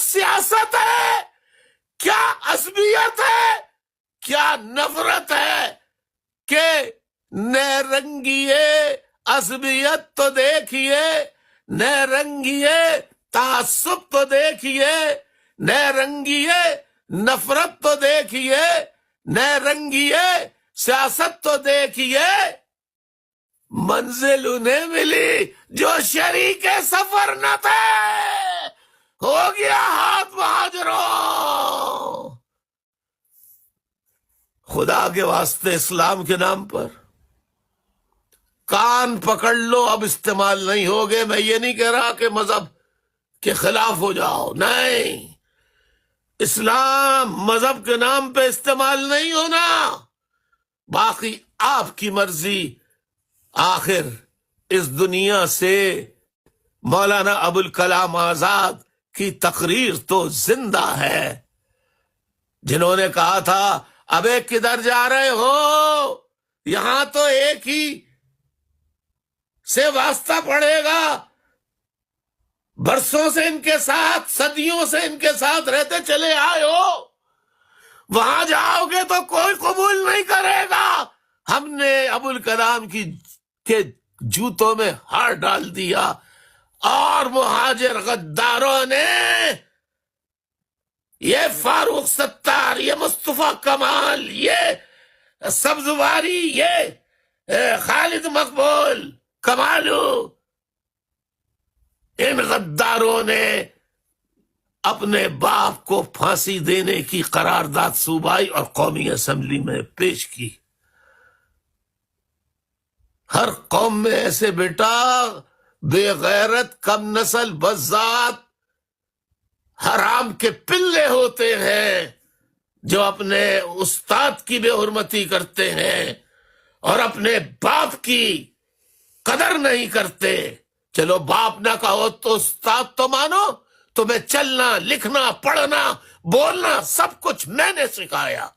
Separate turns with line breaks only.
سیاست ہے، کیا عصبیت ہے، کیا نفرت ہے کہ نہ رنگیے عصبیت تو دیکھیے، نہ رنگیے تعصب تو دیکھیے، نہ رنگیے نفرت تو دیکھیے، نہ رنگیے سیاست تو دیکھیے، منزل انہیں ملی جو شریک سفر نہ تھے، ہو گیا ہاتھ مہاجروں۔ خدا کے واسطے اسلام کے نام پر کان پکڑ لو، اب استعمال نہیں ہوگے۔ میں یہ نہیں کہہ رہا کہ مذہب کے خلاف ہو جاؤ، نہیں، اسلام مذہب کے نام پہ استعمال نہیں ہونا، باقی آپ کی مرضی۔ آخر اس دنیا سے مولانا ابوالکلام آزاد کی تقریر تو زندہ ہے، جنہوں نے کہا تھا اب ایک کدھر جا رہے ہو، یہاں تو ایک ہی سے واسطہ پڑے گا، برسوں سے ان کے ساتھ، صدیوں سے ان کے ساتھ رہتے چلے آئے ہو، وہاں جاؤ گے تو کوئی قبول نہیں کرے گا۔ ہم نے ابوالکلام کے جوتوں میں ہار ڈال دیا، اور مہاجر غداروں نے یہ فاروق ستار، یہ مصطفیٰ کمال، یہ سبزواری، یہ خالد مقبول، کمالو، ان غداروں نے اپنے باپ کو پھانسی دینے کی قرارداد صوبائی اور قومی اسمبلی میں پیش کی۔ ہر قوم میں ایسے بیٹا بے غیرت، کم نسل، بذات، حرام کے پلے ہوتے ہیں جو اپنے استاد کی بے حرمتی کرتے ہیں اور اپنے باپ کی قدر نہیں کرتے۔ چلو باپ نہ کہو تو استاد تو مانو، تمہیں چلنا، لکھنا، پڑھنا، بولنا سب کچھ میں نے سکھایا۔